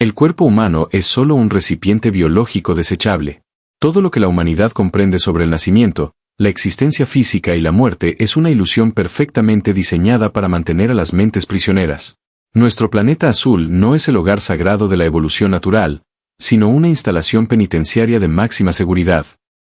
El cuerpo humano es solo un recipiente biológico desechable. Todo lo que la humanidad comprende sobre el nacimiento, la existencia física y la muerte es una ilusión perfectamente diseñada para mantener a las mentes prisioneras. Nuestro planeta azul no es el hogar sagrado de la evolución natural, sino una instalación penitenciaria de máxima seguridad.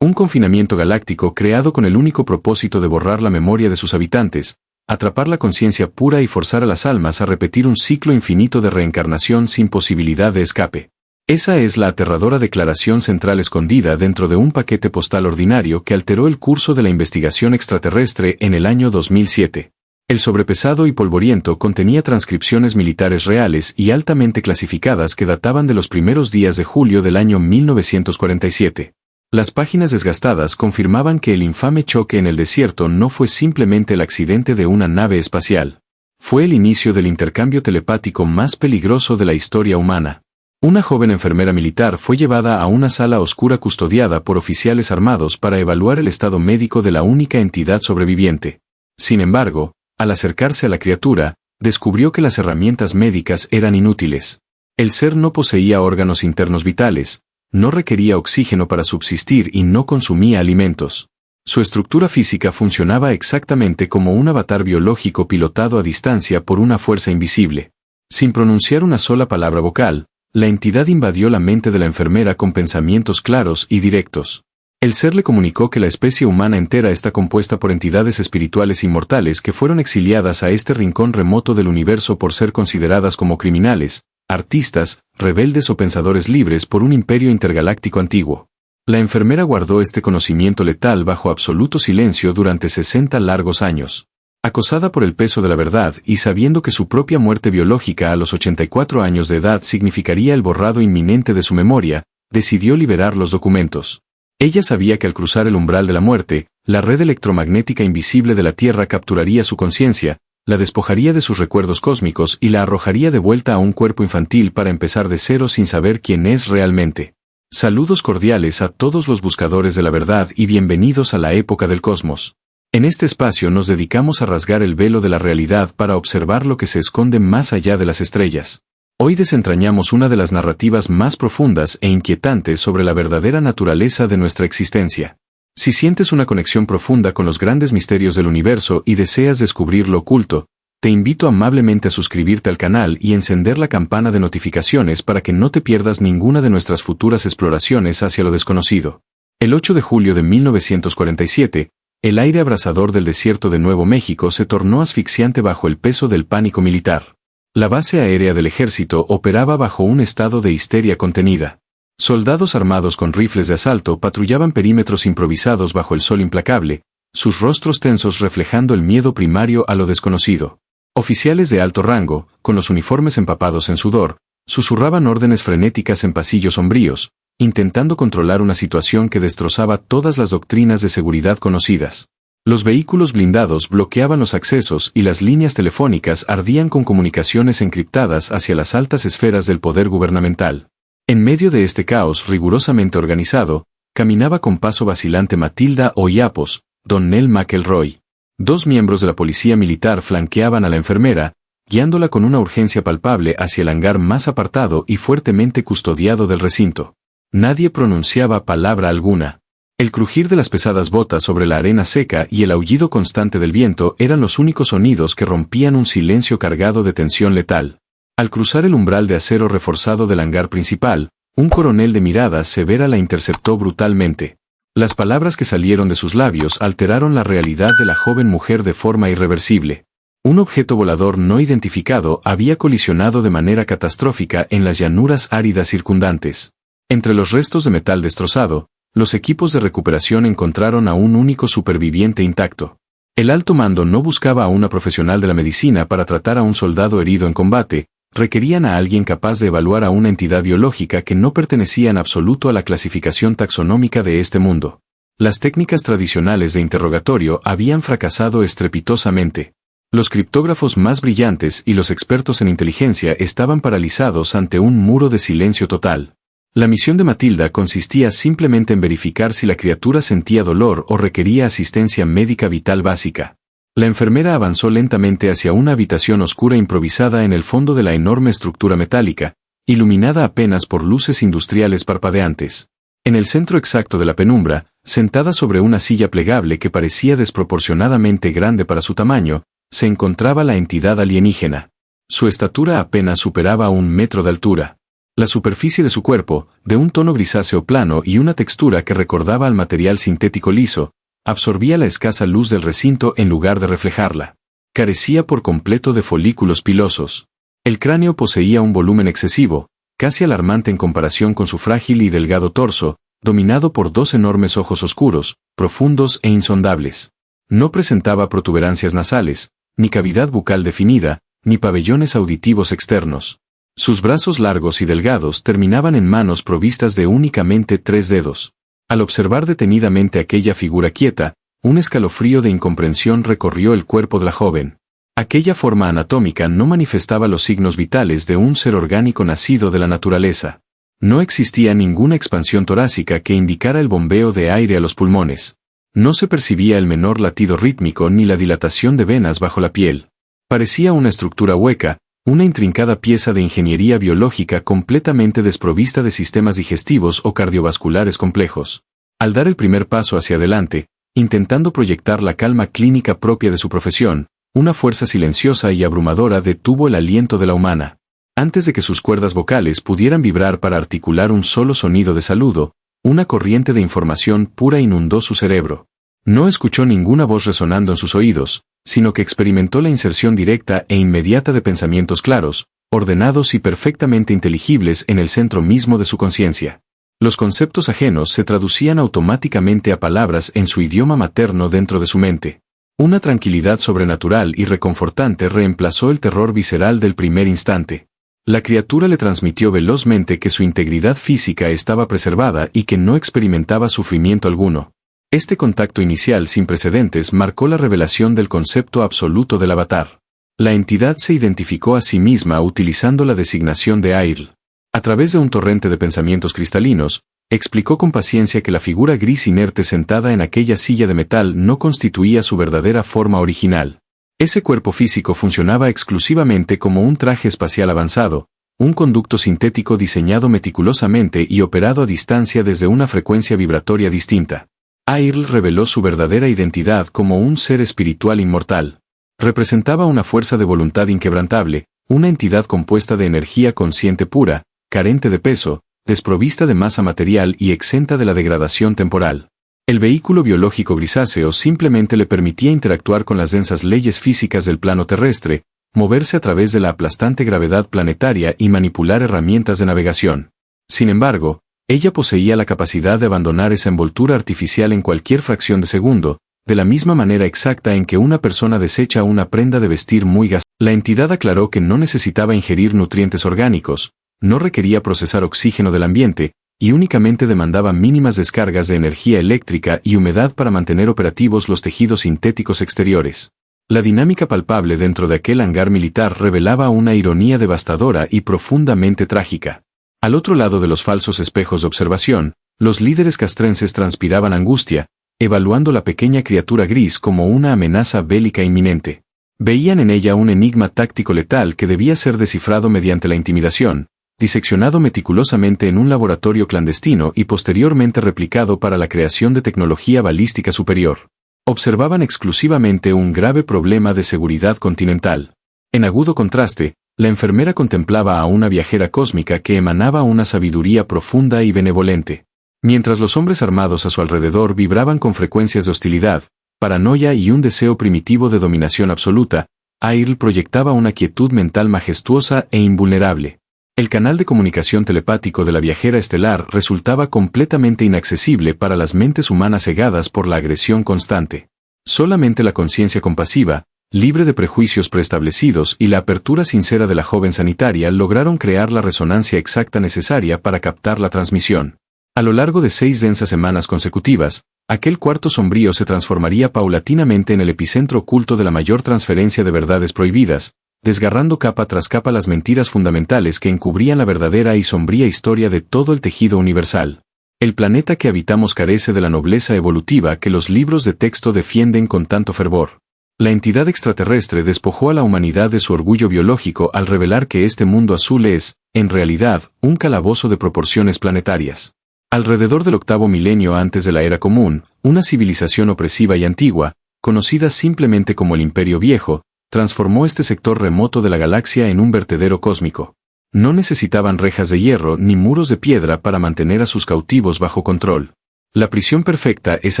Un confinamiento galáctico creado con el único propósito de borrar la memoria de sus habitantes, atrapar la conciencia pura y forzar a las almas a repetir un ciclo infinito de reencarnación sin posibilidad de escape. Esa es la aterradora declaración central escondida dentro de un paquete postal ordinario que alteró el curso de la investigación extraterrestre en el año 2007. El sobrepesado y polvoriento contenía transcripciones militares reales y altamente clasificadas que databan de los primeros días de julio del año 1947. Las páginas desgastadas confirmaban que el infame choque en el desierto no fue simplemente el accidente de una nave espacial. Fue el inicio del intercambio telepático más peligroso de la historia humana. Una joven enfermera militar fue llevada a una sala oscura custodiada por oficiales armados para evaluar el estado médico de la única entidad sobreviviente. Sin embargo, al acercarse a la criatura, descubrió que las herramientas médicas eran inútiles. El ser no poseía órganos internos vitales, no requería oxígeno para subsistir y no consumía alimentos. Su estructura física funcionaba exactamente como un avatar biológico pilotado a distancia por una fuerza invisible. Sin pronunciar una sola palabra vocal, la entidad invadió la mente de la enfermera con pensamientos claros y directos. El ser le comunicó que la especie humana entera está compuesta por entidades espirituales inmortales que fueron exiliadas a este rincón remoto del universo por ser consideradas como criminales, artistas, rebeldes o pensadores libres por un imperio intergaláctico antiguo. La enfermera guardó este conocimiento letal bajo absoluto silencio durante 60 largos años. Acosada por el peso de la verdad y sabiendo que su propia muerte biológica a los 84 años de edad significaría el borrado inminente de su memoria, decidió liberar los documentos. Ella sabía que al cruzar el umbral de la muerte, la red electromagnética invisible de la Tierra capturaría su conciencia, la despojaría de sus recuerdos cósmicos y la arrojaría de vuelta a un cuerpo infantil para empezar de cero sin saber quién es realmente. Saludos cordiales a todos los buscadores de la verdad y bienvenidos a la época del cosmos. En este espacio nos dedicamos a rasgar el velo de la realidad para observar lo que se esconde más allá de las estrellas. Hoy desentrañamos una de las narrativas más profundas e inquietantes sobre la verdadera naturaleza de nuestra existencia. Si sientes una conexión profunda con los grandes misterios del universo y deseas descubrir lo oculto, te invito amablemente a suscribirte al canal y encender la campana de notificaciones para que no te pierdas ninguna de nuestras futuras exploraciones hacia lo desconocido. El 8 de julio de 1947, el aire abrasador del desierto de Nuevo México se tornó asfixiante bajo el peso del pánico militar. La base aérea del ejército operaba bajo un estado de histeria contenida. Soldados armados con rifles de asalto patrullaban perímetros improvisados bajo el sol implacable, sus rostros tensos reflejando el miedo primario a lo desconocido. Oficiales de alto rango, con los uniformes empapados en sudor, susurraban órdenes frenéticas en pasillos sombríos, intentando controlar una situación que destrozaba todas las doctrinas de seguridad conocidas. Los vehículos blindados bloqueaban los accesos y las líneas telefónicas ardían con comunicaciones encriptadas hacia las altas esferas del poder gubernamental. En medio de este caos rigurosamente organizado, caminaba con paso vacilante Matilda Oyapos, Don Nell McElroy. Dos miembros de la policía militar flanqueaban a la enfermera, guiándola con una urgencia palpable hacia el hangar más apartado y fuertemente custodiado del recinto. Nadie pronunciaba palabra alguna. El crujir de las pesadas botas sobre la arena seca y el aullido constante del viento eran los únicos sonidos que rompían un silencio cargado de tensión letal. Al cruzar el umbral de acero reforzado del hangar principal, un coronel de mirada severa la interceptó brutalmente. Las palabras que salieron de sus labios alteraron la realidad de la joven mujer de forma irreversible. Un objeto volador no identificado había colisionado de manera catastrófica en las llanuras áridas circundantes. Entre los restos de metal destrozado, los equipos de recuperación encontraron a un único superviviente intacto. El alto mando no buscaba a una profesional de la medicina para tratar a un soldado herido en combate, requerían a alguien capaz de evaluar a una entidad biológica que no pertenecía en absoluto a la clasificación taxonómica de este mundo. Las técnicas tradicionales de interrogatorio habían fracasado estrepitosamente. Los criptógrafos más brillantes y los expertos en inteligencia estaban paralizados ante un muro de silencio total. La misión de Matilda consistía simplemente en verificar si la criatura sentía dolor o requería asistencia médica vital básica. La enfermera avanzó lentamente hacia una habitación oscura improvisada en el fondo de la enorme estructura metálica, iluminada apenas por luces industriales parpadeantes. En el centro exacto de la penumbra, sentada sobre una silla plegable que parecía desproporcionadamente grande para su tamaño, se encontraba la entidad alienígena. Su estatura apenas superaba 1 metro de altura. La superficie de su cuerpo, de un tono grisáceo plano y una textura que recordaba al material sintético liso, absorbía la escasa luz del recinto en lugar de reflejarla. Carecía por completo de folículos pilosos. El cráneo poseía un volumen excesivo, casi alarmante en comparación con su frágil y delgado torso, dominado por 2 enormes ojos oscuros, profundos e insondables. No presentaba protuberancias nasales, ni cavidad bucal definida, ni pabellones auditivos externos. Sus brazos largos y delgados terminaban en manos provistas de únicamente 3 dedos. Al observar detenidamente aquella figura quieta, un escalofrío de incomprensión recorrió el cuerpo de la joven. Aquella forma anatómica no manifestaba los signos vitales de un ser orgánico nacido de la naturaleza. No existía ninguna expansión torácica que indicara el bombeo de aire a los pulmones. No se percibía el menor latido rítmico ni la dilatación de venas bajo la piel. Parecía una estructura hueca, una intrincada pieza de ingeniería biológica completamente desprovista de sistemas digestivos o cardiovasculares complejos. Al dar el primer paso hacia adelante, intentando proyectar la calma clínica propia de su profesión, una fuerza silenciosa y abrumadora detuvo el aliento de la humana. Antes de que sus cuerdas vocales pudieran vibrar para articular un solo sonido de saludo, una corriente de información pura inundó su cerebro. No escuchó ninguna voz resonando en sus oídos, sino que experimentó la inserción directa e inmediata de pensamientos claros, ordenados y perfectamente inteligibles en el centro mismo de su conciencia. Los conceptos ajenos se traducían automáticamente a palabras en su idioma materno dentro de su mente. Una tranquilidad sobrenatural y reconfortante reemplazó el terror visceral del primer instante. La criatura le transmitió velozmente que su integridad física estaba preservada y que no experimentaba sufrimiento alguno. Este contacto inicial sin precedentes marcó la revelación del concepto absoluto del avatar. La entidad se identificó a sí misma utilizando la designación de Airl. A través de un torrente de pensamientos cristalinos, explicó con paciencia que la figura gris inerte sentada en aquella silla de metal no constituía su verdadera forma original. Ese cuerpo físico funcionaba exclusivamente como un traje espacial avanzado, un conducto sintético diseñado meticulosamente y operado a distancia desde una frecuencia vibratoria distinta. Airl reveló su verdadera identidad como un ser espiritual inmortal. Representaba una fuerza de voluntad inquebrantable, una entidad compuesta de energía consciente pura, carente de peso, desprovista de masa material y exenta de la degradación temporal. El vehículo biológico grisáceo simplemente le permitía interactuar con las densas leyes físicas del plano terrestre, moverse a través de la aplastante gravedad planetaria y manipular herramientas de navegación. Sin embargo, ella poseía la capacidad de abandonar esa envoltura artificial en cualquier fracción de segundo, de la misma manera exacta en que una persona desecha una prenda de vestir muy gastada. La entidad aclaró que no necesitaba ingerir nutrientes orgánicos, no requería procesar oxígeno del ambiente, y únicamente demandaba mínimas descargas de energía eléctrica y humedad para mantener operativos los tejidos sintéticos exteriores. La dinámica palpable dentro de aquel hangar militar revelaba una ironía devastadora y profundamente trágica. Al otro lado de los falsos espejos de observación, los líderes castrenses transpiraban angustia, evaluando la pequeña criatura gris como una amenaza bélica inminente. Veían en ella un enigma táctico letal que debía ser descifrado mediante la intimidación, diseccionado meticulosamente en un laboratorio clandestino y posteriormente replicado para la creación de tecnología balística superior. Observaban exclusivamente un grave problema de seguridad continental. En agudo contraste, la enfermera contemplaba a una viajera cósmica que emanaba una sabiduría profunda y benevolente. Mientras los hombres armados a su alrededor vibraban con frecuencias de hostilidad, paranoia y un deseo primitivo de dominación absoluta, Airl proyectaba una quietud mental majestuosa e invulnerable. El canal de comunicación telepático de la viajera estelar resultaba completamente inaccesible para las mentes humanas cegadas por la agresión constante. Solamente la conciencia compasiva, libre de prejuicios preestablecidos y la apertura sincera de la joven sanitaria lograron crear la resonancia exacta necesaria para captar la transmisión. A lo largo de 6 densas semanas consecutivas, aquel cuarto sombrío se transformaría paulatinamente en el epicentro oculto de la mayor transferencia de verdades prohibidas, desgarrando capa tras capa las mentiras fundamentales que encubrían la verdadera y sombría historia de todo el tejido universal. El planeta que habitamos carece de la nobleza evolutiva que los libros de texto defienden con tanto fervor. La entidad extraterrestre despojó a la humanidad de su orgullo biológico al revelar que este mundo azul es, en realidad, un calabozo de proporciones planetarias. Alrededor del octavo milenio antes de la Era Común, una civilización opresiva y antigua, conocida simplemente como el Imperio Viejo, transformó este sector remoto de la galaxia en un vertedero cósmico. No necesitaban rejas de hierro ni muros de piedra para mantener a sus cautivos bajo control. La prisión perfecta es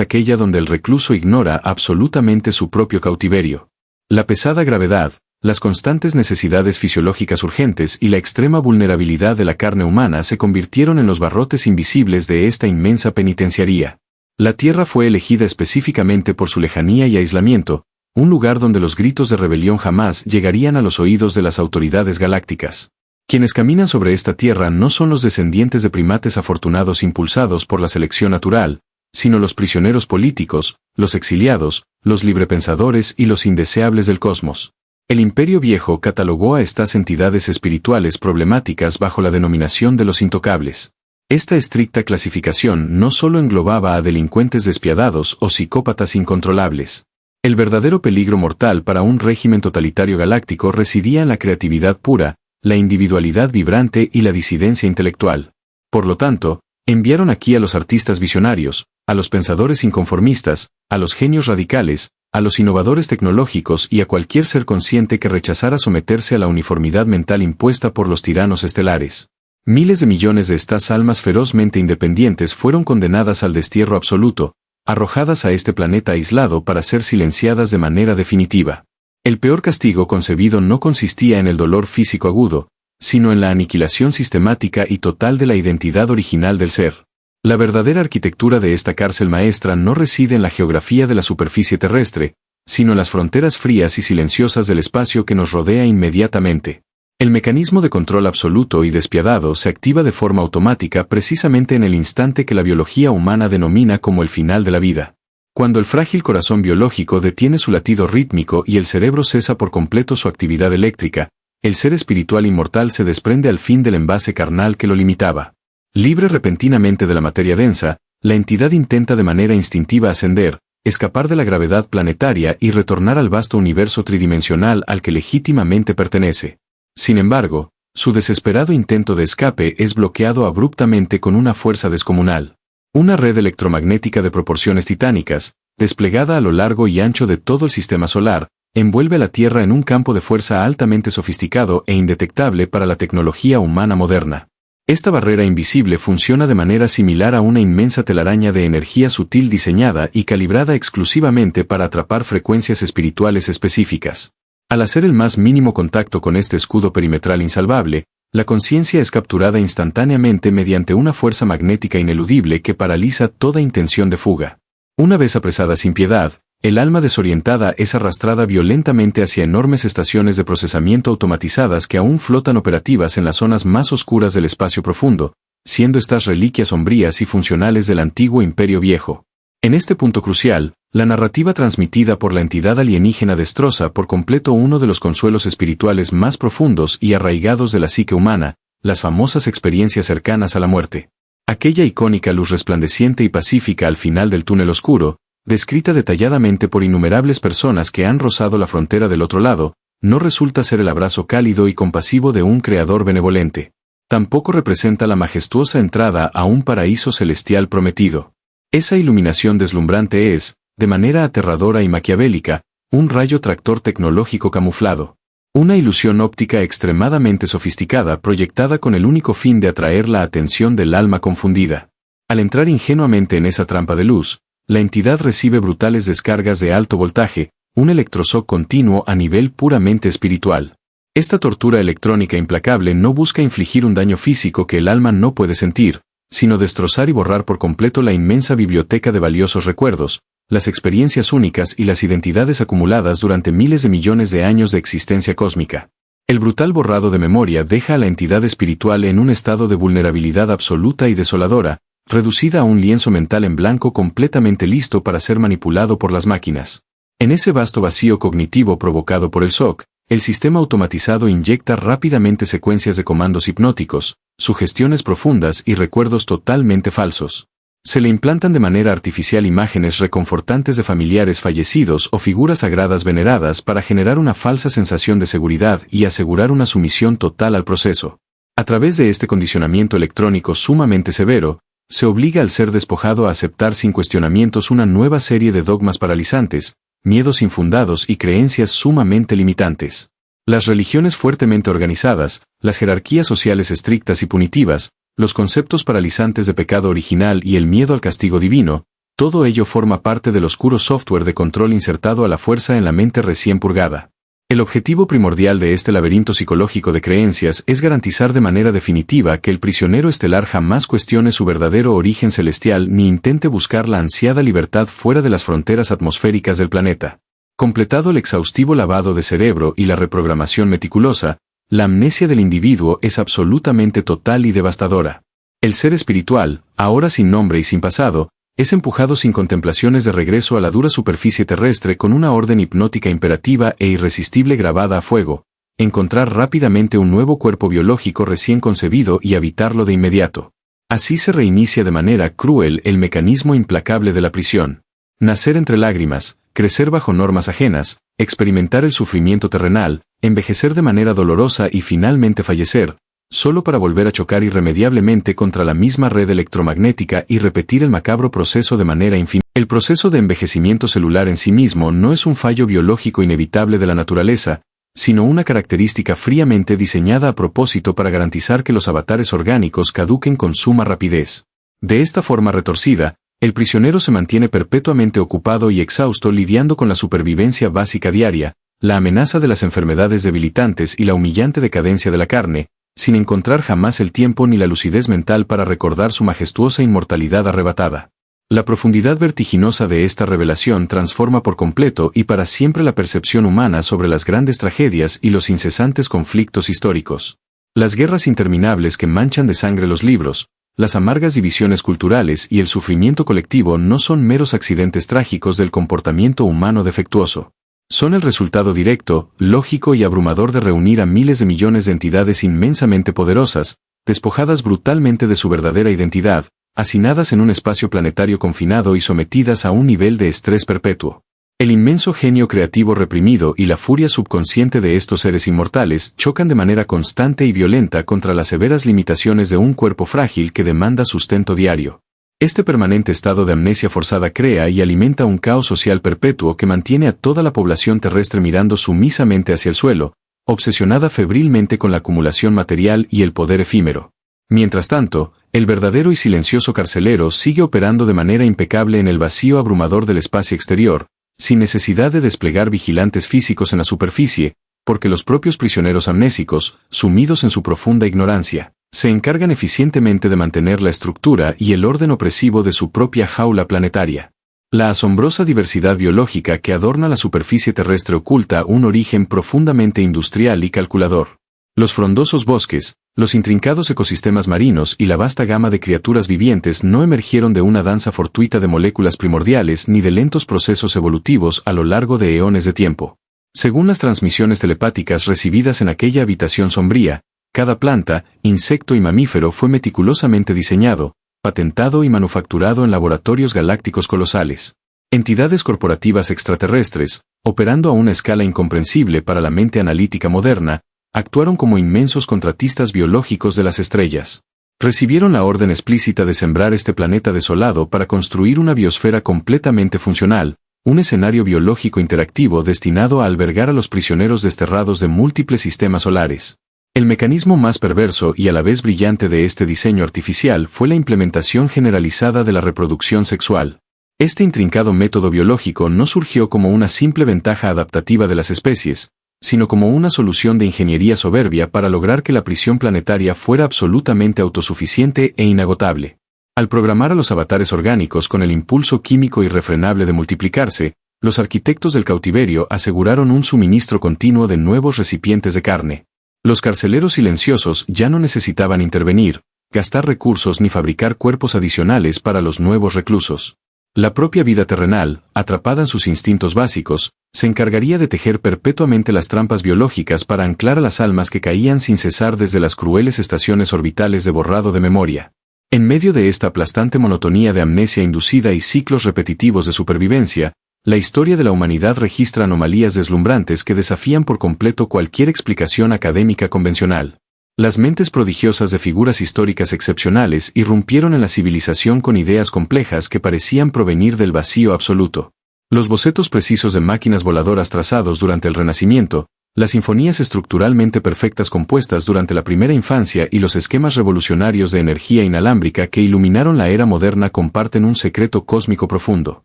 aquella donde el recluso ignora absolutamente su propio cautiverio. La pesada gravedad, las constantes necesidades fisiológicas urgentes y la extrema vulnerabilidad de la carne humana se convirtieron en los barrotes invisibles de esta inmensa penitenciaría. La Tierra fue elegida específicamente por su lejanía y aislamiento, un lugar donde los gritos de rebelión jamás llegarían a los oídos de las autoridades galácticas. Quienes caminan sobre esta tierra no son los descendientes de primates afortunados impulsados por la selección natural, sino los prisioneros políticos, los exiliados, los librepensadores y los indeseables del cosmos. El Imperio Viejo catalogó a estas entidades espirituales problemáticas bajo la denominación de los intocables. Esta estricta clasificación no solo englobaba a delincuentes despiadados o psicópatas incontrolables. El verdadero peligro mortal para un régimen totalitario galáctico residía en la creatividad pura, la individualidad vibrante y la disidencia intelectual. Por lo tanto, enviaron aquí a los artistas visionarios, a los pensadores inconformistas, a los genios radicales, a los innovadores tecnológicos y a cualquier ser consciente que rechazara someterse a la uniformidad mental impuesta por los tiranos estelares. Miles de millones de estas almas ferozmente independientes fueron condenadas al destierro absoluto, arrojadas a este planeta aislado para ser silenciadas de manera definitiva. El peor castigo concebido no consistía en el dolor físico agudo, sino en la aniquilación sistemática y total de la identidad original del ser. La verdadera arquitectura de esta cárcel maestra no reside en la geografía de la superficie terrestre, sino en las fronteras frías y silenciosas del espacio que nos rodea inmediatamente. El mecanismo de control absoluto y despiadado se activa de forma automática precisamente en el instante que la biología humana denomina como el final de la vida. Cuando el frágil corazón biológico detiene su latido rítmico y el cerebro cesa por completo su actividad eléctrica, el ser espiritual inmortal se desprende al fin del envase carnal que lo limitaba. Libre repentinamente de la materia densa, la entidad intenta de manera instintiva ascender, escapar de la gravedad planetaria y retornar al vasto universo tridimensional al que legítimamente pertenece. Sin embargo, su desesperado intento de escape es bloqueado abruptamente con una fuerza descomunal. Una red electromagnética de proporciones titánicas, desplegada a lo largo y ancho de todo el sistema solar, envuelve a la Tierra en un campo de fuerza altamente sofisticado e indetectable para la tecnología humana moderna. Esta barrera invisible funciona de manera similar a una inmensa telaraña de energía sutil diseñada y calibrada exclusivamente para atrapar frecuencias espirituales específicas. Al hacer el más mínimo contacto con este escudo perimetral insalvable, la conciencia es capturada instantáneamente mediante una fuerza magnética ineludible que paraliza toda intención de fuga. Una vez apresada sin piedad, el alma desorientada es arrastrada violentamente hacia enormes estaciones de procesamiento automatizadas que aún flotan operativas en las zonas más oscuras del espacio profundo, siendo estas reliquias sombrías y funcionales del antiguo Imperio Viejo. En este punto crucial, la narrativa transmitida por la entidad alienígena destroza por completo uno de los consuelos espirituales más profundos y arraigados de la psique humana, las famosas experiencias cercanas a la muerte. Aquella icónica luz resplandeciente y pacífica al final del túnel oscuro, descrita detalladamente por innumerables personas que han rozado la frontera del otro lado, no resulta ser el abrazo cálido y compasivo de un creador benevolente. Tampoco representa la majestuosa entrada a un paraíso celestial prometido. Esa iluminación deslumbrante es, de manera aterradora y maquiavélica, un rayo tractor tecnológico camuflado. Una ilusión óptica extremadamente sofisticada proyectada con el único fin de atraer la atención del alma confundida. Al entrar ingenuamente en esa trampa de luz, la entidad recibe brutales descargas de alto voltaje, un electroshock continuo a nivel puramente espiritual. Esta tortura electrónica implacable no busca infligir un daño físico que el alma no puede sentir, sino destrozar y borrar por completo la inmensa biblioteca de valiosos recuerdos, las experiencias únicas y las identidades acumuladas durante miles de millones de años de existencia cósmica. El brutal borrado de memoria deja a la entidad espiritual en un estado de vulnerabilidad absoluta y desoladora, reducida a un lienzo mental en blanco completamente listo para ser manipulado por las máquinas. En ese vasto vacío cognitivo provocado por el shock, el sistema automatizado inyecta rápidamente secuencias de comandos hipnóticos, sugestiones profundas y recuerdos totalmente falsos. Se le implantan de manera artificial imágenes reconfortantes de familiares fallecidos o figuras sagradas veneradas para generar una falsa sensación de seguridad y asegurar una sumisión total al proceso. A través de este condicionamiento electrónico sumamente severo, se obliga al ser despojado a aceptar sin cuestionamientos una nueva serie de dogmas paralizantes, miedos infundados y creencias sumamente limitantes. Las religiones fuertemente organizadas, las jerarquías sociales estrictas y punitivas, los conceptos paralizantes de pecado original y el miedo al castigo divino, todo ello forma parte del oscuro software de control insertado a la fuerza en la mente recién purgada. El objetivo primordial de este laberinto psicológico de creencias es garantizar de manera definitiva que el prisionero estelar jamás cuestione su verdadero origen celestial ni intente buscar la ansiada libertad fuera de las fronteras atmosféricas del planeta. Completado el exhaustivo lavado de cerebro y la reprogramación meticulosa, la amnesia del individuo es absolutamente total y devastadora. El ser espiritual, ahora sin nombre y sin pasado, es empujado sin contemplaciones de regreso a la dura superficie terrestre con una orden hipnótica imperativa e irresistible grabada a fuego: encontrar rápidamente un nuevo cuerpo biológico recién concebido y habitarlo de inmediato. Así se reinicia de manera cruel el mecanismo implacable de la prisión. Nacer entre lágrimas, crecer bajo normas ajenas, experimentar el sufrimiento terrenal, envejecer de manera dolorosa y finalmente fallecer, solo para volver a chocar irremediablemente contra la misma red electromagnética y repetir el macabro proceso de manera infinita. El proceso de envejecimiento celular en sí mismo no es un fallo biológico inevitable de la naturaleza, sino una característica fríamente diseñada a propósito para garantizar que los avatares orgánicos caduquen con suma rapidez. De esta forma retorcida, el prisionero se mantiene perpetuamente ocupado y exhausto lidiando con la supervivencia básica diaria, la amenaza de las enfermedades debilitantes y la humillante decadencia de la carne, sin encontrar jamás el tiempo ni la lucidez mental para recordar su majestuosa inmortalidad arrebatada. La profundidad vertiginosa de esta revelación transforma por completo y para siempre la percepción humana sobre las grandes tragedias y los incesantes conflictos históricos. Las guerras interminables que manchan de sangre los libros, las amargas divisiones culturales y el sufrimiento colectivo no son meros accidentes trágicos del comportamiento humano defectuoso. Son el resultado directo, lógico y abrumador de reunir a miles de millones de entidades inmensamente poderosas, despojadas brutalmente de su verdadera identidad, hacinadas en un espacio planetario confinado y sometidas a un nivel de estrés perpetuo. El inmenso genio creativo reprimido y la furia subconsciente de estos seres inmortales chocan de manera constante y violenta contra las severas limitaciones de un cuerpo frágil que demanda sustento diario. Este permanente estado de amnesia forzada crea y alimenta un caos social perpetuo que mantiene a toda la población terrestre mirando sumisamente hacia el suelo, obsesionada febrilmente con la acumulación material y el poder efímero. Mientras tanto, el verdadero y silencioso carcelero sigue operando de manera impecable en el vacío abrumador del espacio exterior, sin necesidad de desplegar vigilantes físicos en la superficie, porque los propios prisioneros amnésicos, sumidos en su profunda ignorancia, se encargan eficientemente de mantener la estructura y el orden opresivo de su propia jaula planetaria. La asombrosa diversidad biológica que adorna la superficie terrestre oculta un origen profundamente industrial y calculador. Los frondosos bosques, los intrincados ecosistemas marinos y la vasta gama de criaturas vivientes no emergieron de una danza fortuita de moléculas primordiales ni de lentos procesos evolutivos a lo largo de eones de tiempo. Según las transmisiones telepáticas recibidas en aquella habitación sombría, cada planta, insecto y mamífero fue meticulosamente diseñado, patentado y manufacturado en laboratorios galácticos colosales. Entidades corporativas extraterrestres, operando a una escala incomprensible para la mente analítica moderna, actuaron como inmensos contratistas biológicos de las estrellas. Recibieron la orden explícita de sembrar este planeta desolado para construir una biosfera completamente funcional, un escenario biológico interactivo destinado a albergar a los prisioneros desterrados de múltiples sistemas solares. El mecanismo más perverso y a la vez brillante de este diseño artificial fue la implementación generalizada de la reproducción sexual. Este intrincado método biológico no surgió como una simple ventaja adaptativa de las especies, sino como una solución de ingeniería soberbia para lograr que la prisión planetaria fuera absolutamente autosuficiente e inagotable. Al programar a los avatares orgánicos con el impulso químico irrefrenable de multiplicarse, los arquitectos del cautiverio aseguraron un suministro continuo de nuevos recipientes de carne. Los carceleros silenciosos ya no necesitaban intervenir, gastar recursos ni fabricar cuerpos adicionales para los nuevos reclusos. La propia vida terrenal, atrapada en sus instintos básicos, se encargaría de tejer perpetuamente las trampas biológicas para anclar a las almas que caían sin cesar desde las crueles estaciones orbitales de borrado de memoria. En medio de esta aplastante monotonía de amnesia inducida y ciclos repetitivos de supervivencia, la historia de la humanidad registra anomalías deslumbrantes que desafían por completo cualquier explicación académica convencional. Las mentes prodigiosas de figuras históricas excepcionales irrumpieron en la civilización con ideas complejas que parecían provenir del vacío absoluto. Los bocetos precisos de máquinas voladoras trazados durante el Renacimiento, las sinfonías estructuralmente perfectas compuestas durante la primera infancia y los esquemas revolucionarios de energía inalámbrica que iluminaron la era moderna comparten un secreto cósmico profundo.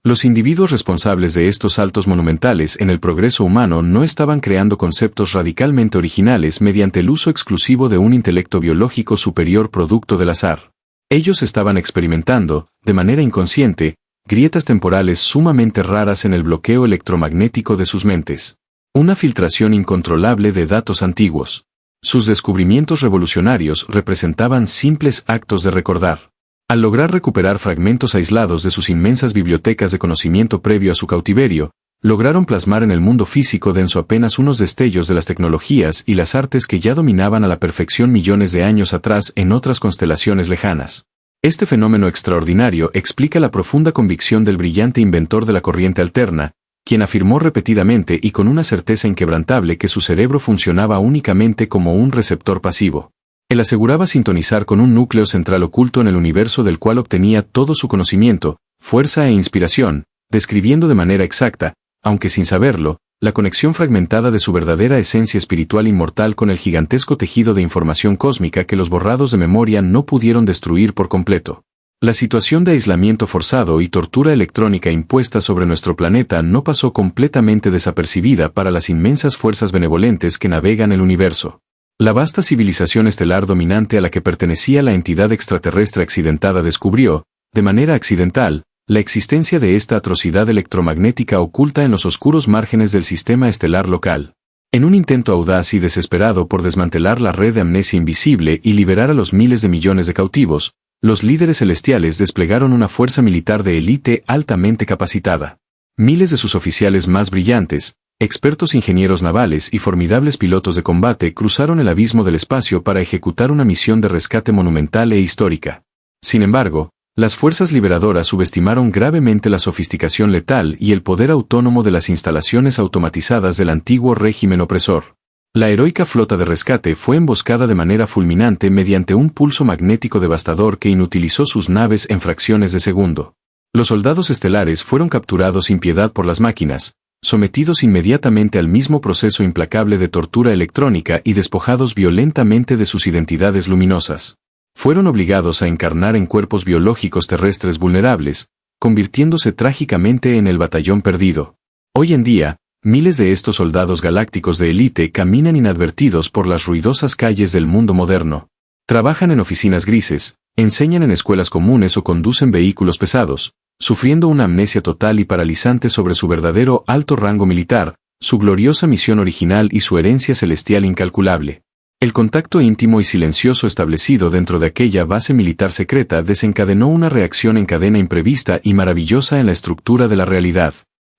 Los individuos responsables de estos saltos monumentales en el progreso humano no estaban creando conceptos radicalmente originales mediante el uso exclusivo de un intelecto biológico superior producto del azar. Ellos estaban experimentando, de manera inconsciente, grietas temporales sumamente raras en el bloqueo electromagnético de sus mentes. Una filtración incontrolable de datos antiguos. Sus descubrimientos revolucionarios representaban simples actos de recordar. Al lograr recuperar fragmentos aislados de sus inmensas bibliotecas de conocimiento previo a su cautiverio, lograron plasmar en el mundo físico denso apenas unos destellos de las tecnologías y las artes que ya dominaban a la perfección millones de años atrás en otras constelaciones lejanas. Este fenómeno extraordinario explica la profunda convicción del brillante inventor de la corriente alterna, quien afirmó repetidamente y con una certeza inquebrantable que su cerebro funcionaba únicamente como un receptor pasivo. Él aseguraba sintonizar con un núcleo central oculto en el universo del cual obtenía todo su conocimiento, fuerza e inspiración, describiendo de manera exacta, aunque sin saberlo, la conexión fragmentada de su verdadera esencia espiritual inmortal con el gigantesco tejido de información cósmica que los borrados de memoria no pudieron destruir por completo. La situación de aislamiento forzado y tortura electrónica impuesta sobre nuestro planeta no pasó completamente desapercibida para las inmensas fuerzas benevolentes que navegan el universo. La vasta civilización estelar dominante a la que pertenecía la entidad extraterrestre accidentada descubrió, de manera accidental, la existencia de esta atrocidad electromagnética oculta en los oscuros márgenes del sistema estelar local. En un intento audaz y desesperado por desmantelar la red de amnesia invisible y liberar a los miles de millones de cautivos, los líderes celestiales desplegaron una fuerza militar de élite altamente capacitada. Miles de sus oficiales más brillantes, expertos ingenieros navales y formidables pilotos de combate cruzaron el abismo del espacio para ejecutar una misión de rescate monumental e histórica. Sin embargo, las fuerzas liberadoras subestimaron gravemente la sofisticación letal y el poder autónomo de las instalaciones automatizadas del antiguo régimen opresor. La heroica flota de rescate fue emboscada de manera fulminante mediante un pulso magnético devastador que inutilizó sus naves en fracciones de segundo. Los soldados estelares fueron capturados sin piedad por las máquinas, sometidos inmediatamente al mismo proceso implacable de tortura electrónica y despojados violentamente de sus identidades luminosas. Fueron obligados a encarnar en cuerpos biológicos terrestres vulnerables, convirtiéndose trágicamente en el batallón perdido. Hoy en día, miles de estos soldados galácticos de élite caminan inadvertidos por las ruidosas calles del mundo moderno. Trabajan en oficinas grises, enseñan en escuelas comunes o conducen vehículos pesados, sufriendo una amnesia total y paralizante sobre su verdadero alto rango militar, su gloriosa misión original y su herencia celestial incalculable. El contacto íntimo y silencioso establecido dentro de aquella base militar secreta desencadenó una reacción en cadena imprevista y maravillosa en la estructura de la realidad.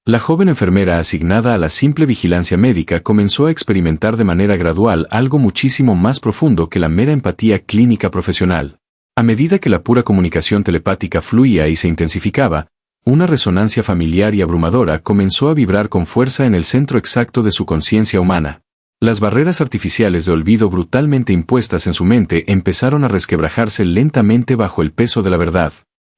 La joven enfermera asignada a la simple vigilancia médica comenzó a experimentar de manera gradual algo muchísimo más profundo que la mera empatía clínica profesional. A medida que la pura comunicación telepática fluía y se intensificaba, una resonancia familiar y abrumadora comenzó a vibrar con fuerza en el centro exacto de su conciencia humana. Las barreras artificiales de olvido brutalmente impuestas en su mente empezaron a resquebrajarse lentamente bajo el peso de la verdad.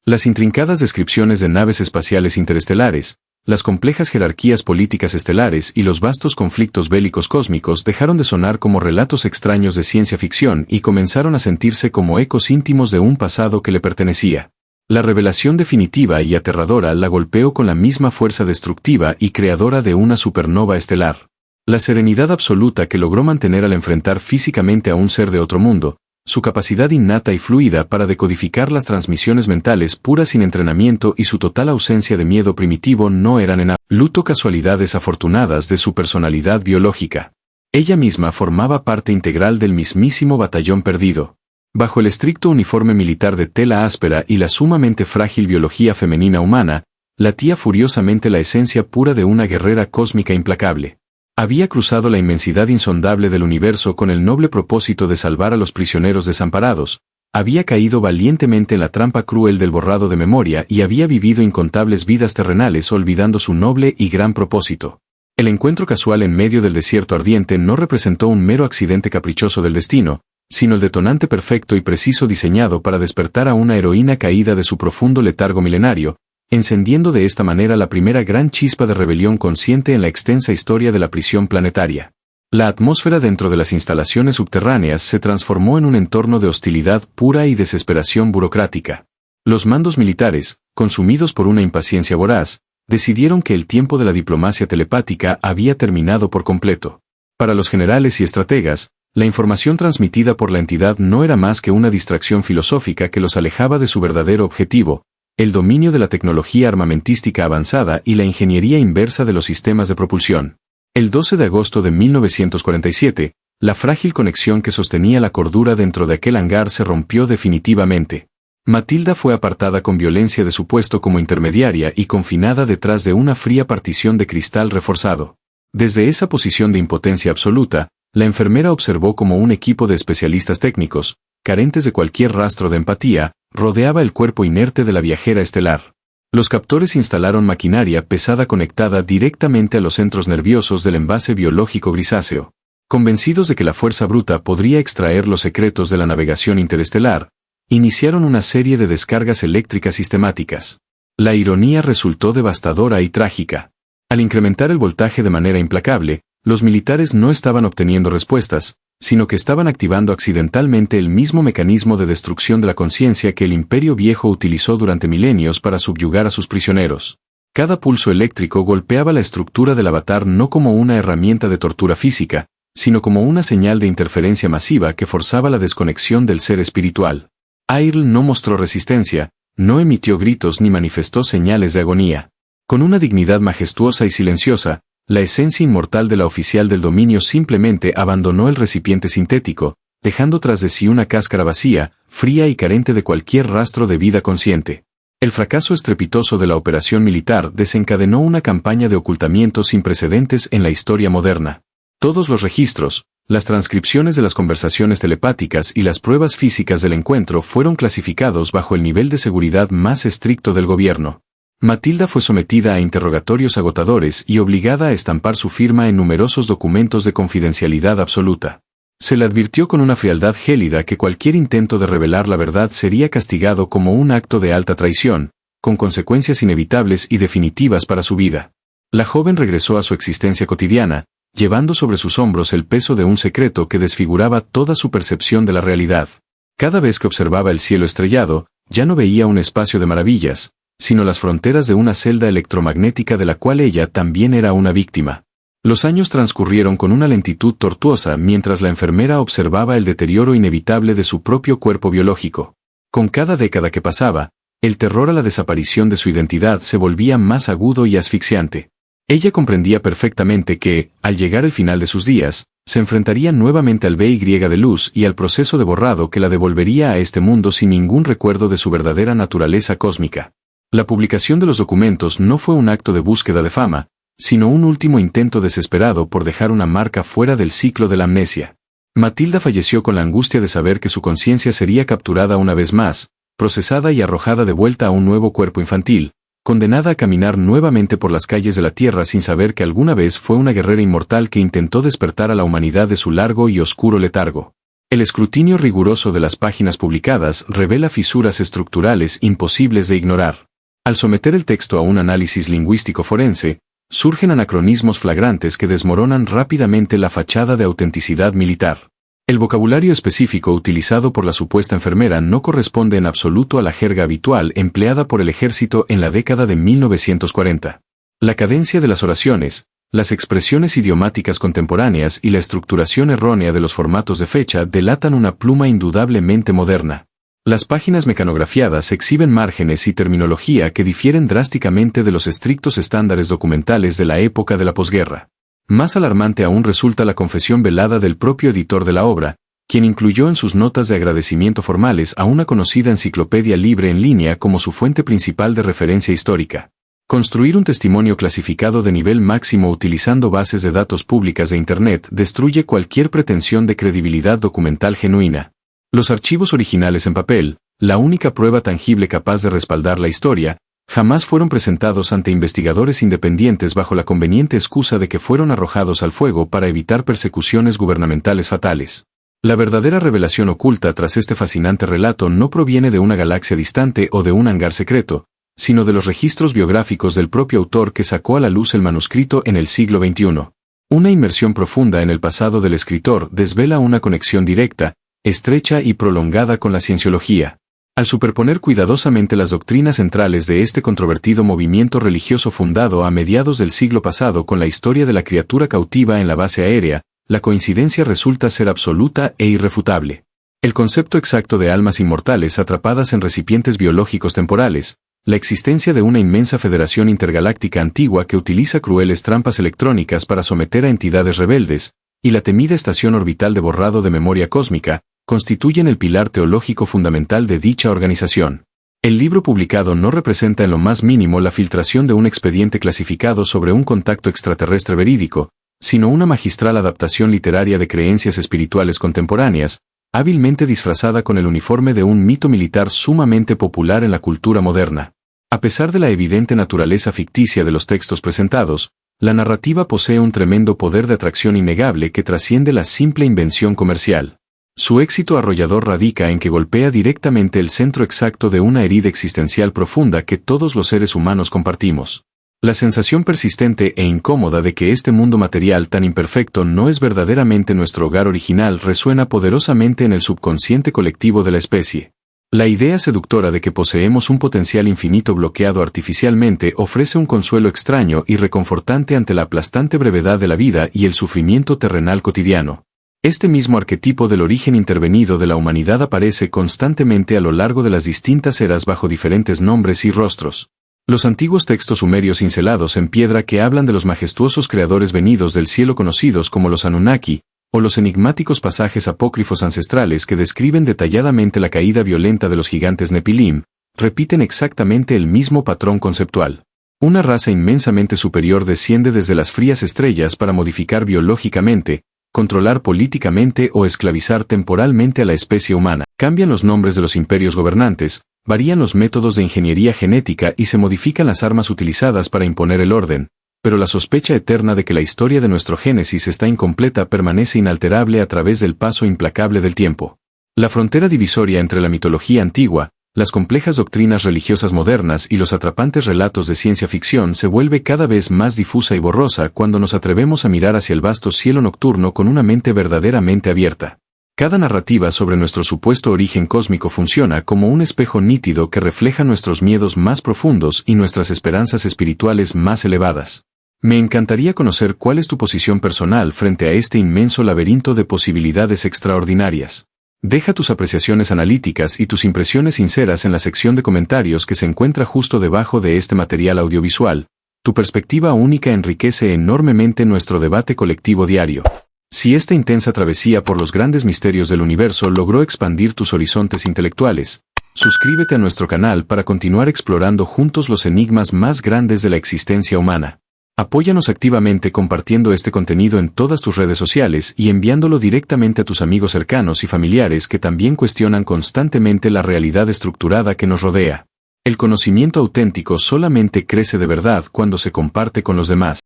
Las intrincadas descripciones de naves espaciales interestelares, las complejas jerarquías políticas estelares y los vastos conflictos bélicos cósmicos dejaron de sonar como relatos extraños de ciencia ficción y comenzaron a sentirse como ecos íntimos de un pasado que le pertenecía. La revelación definitiva y aterradora la golpeó con la misma fuerza destructiva y creadora de una supernova estelar. La serenidad absoluta que logró mantener al enfrentar físicamente a un ser de otro mundo, su capacidad innata y fluida para decodificar las transmisiones mentales puras sin entrenamiento y su total ausencia de miedo primitivo no eran en absoluto casualidades afortunadas de su personalidad biológica. Ella misma formaba parte integral del mismísimo batallón perdido. Bajo el estricto uniforme militar de tela áspera y la sumamente frágil biología femenina humana, latía furiosamente la esencia pura de una guerrera cósmica implacable. Había cruzado la inmensidad insondable del universo con el noble propósito de salvar a los prisioneros desamparados, había caído valientemente en la trampa cruel del borrado de memoria y había vivido incontables vidas terrenales olvidando su noble y gran propósito. El encuentro casual en medio del desierto ardiente no representó un mero accidente caprichoso del destino, sino el detonante perfecto y preciso diseñado para despertar a una heroína caída de su profundo letargo milenario, encendiendo de esta manera la primera gran chispa de rebelión consciente en la extensa historia de la prisión planetaria. La atmósfera dentro de las instalaciones subterráneas se transformó en un entorno de hostilidad pura y desesperación burocrática. Los mandos militares, consumidos por una impaciencia voraz, decidieron que el tiempo de la diplomacia telepática había terminado por completo. Para los generales y estrategas, la información transmitida por la entidad no era más que una distracción filosófica que los alejaba de su verdadero objetivo, el dominio de la tecnología armamentística avanzada y la ingeniería inversa de los sistemas de propulsión. El 12 de agosto de 1947, la frágil conexión que sostenía la cordura dentro de aquel hangar se rompió definitivamente. Matilda fue apartada con violencia de su puesto como intermediaria y confinada detrás de una fría partición de cristal reforzado. Desde esa posición de impotencia absoluta, la enfermera observó cómo un equipo de especialistas técnicos, carentes de cualquier rastro de empatía, rodeaba el cuerpo inerte de la viajera estelar. Los captores instalaron maquinaria pesada conectada directamente a los centros nerviosos del envase biológico grisáceo. Convencidos de que la fuerza bruta podría extraer los secretos de la navegación interestelar, iniciaron una serie de descargas eléctricas sistemáticas. La ironía resultó devastadora y trágica. Al incrementar el voltaje de manera implacable, los militares no estaban obteniendo respuestas, sino que estaban activando accidentalmente el mismo mecanismo de destrucción de la conciencia que el Imperio Viejo utilizó durante milenios para subyugar a sus prisioneros. Cada pulso eléctrico golpeaba la estructura del avatar no como una herramienta de tortura física, sino como una señal de interferencia masiva que forzaba la desconexión del ser espiritual. Airl no mostró resistencia, no emitió gritos ni manifestó señales de agonía. Con una dignidad majestuosa y silenciosa, la esencia inmortal de la oficial del dominio simplemente abandonó el recipiente sintético, dejando tras de sí una cáscara vacía, fría y carente de cualquier rastro de vida consciente. El fracaso estrepitoso de la operación militar desencadenó una campaña de ocultamiento sin precedentes en la historia moderna. Todos los registros, las transcripciones de las conversaciones telepáticas y las pruebas físicas del encuentro fueron clasificados bajo el nivel de seguridad más estricto del gobierno. Matilda fue sometida a interrogatorios agotadores y obligada a estampar su firma en numerosos documentos de confidencialidad absoluta. Se le advirtió con una frialdad gélida que cualquier intento de revelar la verdad sería castigado como un acto de alta traición, con consecuencias inevitables y definitivas para su vida. La joven regresó a su existencia cotidiana, llevando sobre sus hombros el peso de un secreto que desfiguraba toda su percepción de la realidad. Cada vez que observaba el cielo estrellado, ya no veía un espacio de maravillas, sino las fronteras de una celda electromagnética de la cual ella también era una víctima. Los años transcurrieron con una lentitud tortuosa mientras la enfermera observaba el deterioro inevitable de su propio cuerpo biológico. Con cada década que pasaba, el terror a la desaparición de su identidad se volvía más agudo y asfixiante. Ella comprendía perfectamente que, al llegar el final de sus días, se enfrentaría nuevamente al BY de luz y al proceso de borrado que la devolvería a este mundo sin ningún recuerdo de su verdadera naturaleza cósmica. La publicación de los documentos no fue un acto de búsqueda de fama, sino un último intento desesperado por dejar una marca fuera del ciclo de la amnesia. Matilda falleció con la angustia de saber que su conciencia sería capturada una vez más, procesada y arrojada de vuelta a un nuevo cuerpo infantil, condenada a caminar nuevamente por las calles de la Tierra sin saber que alguna vez fue una guerrera inmortal que intentó despertar a la humanidad de su largo y oscuro letargo. El escrutinio riguroso de las páginas publicadas revela fisuras estructurales imposibles de ignorar. Al someter el texto a un análisis lingüístico forense, surgen anacronismos flagrantes que desmoronan rápidamente la fachada de autenticidad militar. El vocabulario específico utilizado por la supuesta enfermera no corresponde en absoluto a la jerga habitual empleada por el ejército en la década de 1940. La cadencia de las oraciones, las expresiones idiomáticas contemporáneas y la estructuración errónea de los formatos de fecha delatan una pluma indudablemente moderna. Las páginas mecanografiadas exhiben márgenes y terminología que difieren drásticamente de los estrictos estándares documentales de la época de la posguerra. Más alarmante aún resulta la confesión velada del propio editor de la obra, quien incluyó en sus notas de agradecimiento formales a una conocida enciclopedia libre en línea como su fuente principal de referencia histórica. Construir un testimonio clasificado de nivel máximo utilizando bases de datos públicas de Internet destruye cualquier pretensión de credibilidad documental genuina. Los archivos originales en papel, la única prueba tangible capaz de respaldar la historia, jamás fueron presentados ante investigadores independientes bajo la conveniente excusa de que fueron arrojados al fuego para evitar persecuciones gubernamentales fatales. La verdadera revelación oculta tras este fascinante relato no proviene de una galaxia distante o de un hangar secreto, sino de los registros biográficos del propio autor que sacó a la luz el manuscrito en el siglo XXI. Una inmersión profunda en el pasado del escritor desvela una conexión directa, estrecha y prolongada con la cienciología. Al superponer cuidadosamente las doctrinas centrales de este controvertido movimiento religioso fundado a mediados del siglo pasado con la historia de la criatura cautiva en la base aérea, la coincidencia resulta ser absoluta e irrefutable. El concepto exacto de almas inmortales atrapadas en recipientes biológicos temporales, la existencia de una inmensa federación intergaláctica antigua que utiliza crueles trampas electrónicas para someter a entidades rebeldes, y la temida estación orbital de borrado de memoria cósmica, constituyen el pilar teológico fundamental de dicha organización. El libro publicado no representa en lo más mínimo la filtración de un expediente clasificado sobre un contacto extraterrestre verídico, sino una magistral adaptación literaria de creencias espirituales contemporáneas, hábilmente disfrazada con el uniforme de un mito militar sumamente popular en la cultura moderna. A pesar de la evidente naturaleza ficticia de los textos presentados, la narrativa posee un tremendo poder de atracción innegable que trasciende la simple invención comercial. Su éxito arrollador radica en que golpea directamente el centro exacto de una herida existencial profunda que todos los seres humanos compartimos. La sensación persistente e incómoda de que este mundo material tan imperfecto no es verdaderamente nuestro hogar original resuena poderosamente en el subconsciente colectivo de la especie. La idea seductora de que poseemos un potencial infinito bloqueado artificialmente ofrece un consuelo extraño y reconfortante ante la aplastante brevedad de la vida y el sufrimiento terrenal cotidiano. Este mismo arquetipo del origen intervenido de la humanidad aparece constantemente a lo largo de las distintas eras bajo diferentes nombres y rostros. Los antiguos textos sumerios cincelados en piedra que hablan de los majestuosos creadores venidos del cielo conocidos como los Anunnaki, o los enigmáticos pasajes apócrifos ancestrales que describen detalladamente la caída violenta de los gigantes Nepilim, repiten exactamente el mismo patrón conceptual. Una raza inmensamente superior desciende desde las frías estrellas para modificar biológicamente, controlar políticamente o esclavizar temporalmente a la especie humana. Cambian los nombres de los imperios gobernantes, varían los métodos de ingeniería genética y se modifican las armas utilizadas para imponer el orden, pero la sospecha eterna de que la historia de nuestro génesis está incompleta permanece inalterable a través del paso implacable del tiempo. La frontera divisoria entre la mitología antigua, las complejas doctrinas religiosas modernas y los atrapantes relatos de ciencia ficción se vuelve cada vez más difusa y borrosa cuando nos atrevemos a mirar hacia el vasto cielo nocturno con una mente verdaderamente abierta. Cada narrativa sobre nuestro supuesto origen cósmico funciona como un espejo nítido que refleja nuestros miedos más profundos y nuestras esperanzas espirituales más elevadas. Me encantaría conocer cuál es tu posición personal frente a este inmenso laberinto de posibilidades extraordinarias. Deja tus apreciaciones analíticas y tus impresiones sinceras en la sección de comentarios que se encuentra justo debajo de este material audiovisual. Tu perspectiva única enriquece enormemente nuestro debate colectivo diario. Si esta intensa travesía por los grandes misterios del universo logró expandir tus horizontes intelectuales, suscríbete a nuestro canal para continuar explorando juntos los enigmas más grandes de la existencia humana. Apóyanos activamente compartiendo este contenido en todas tus redes sociales y enviándolo directamente a tus amigos cercanos y familiares que también cuestionan constantemente la realidad estructurada que nos rodea. El conocimiento auténtico solamente crece de verdad cuando se comparte con los demás.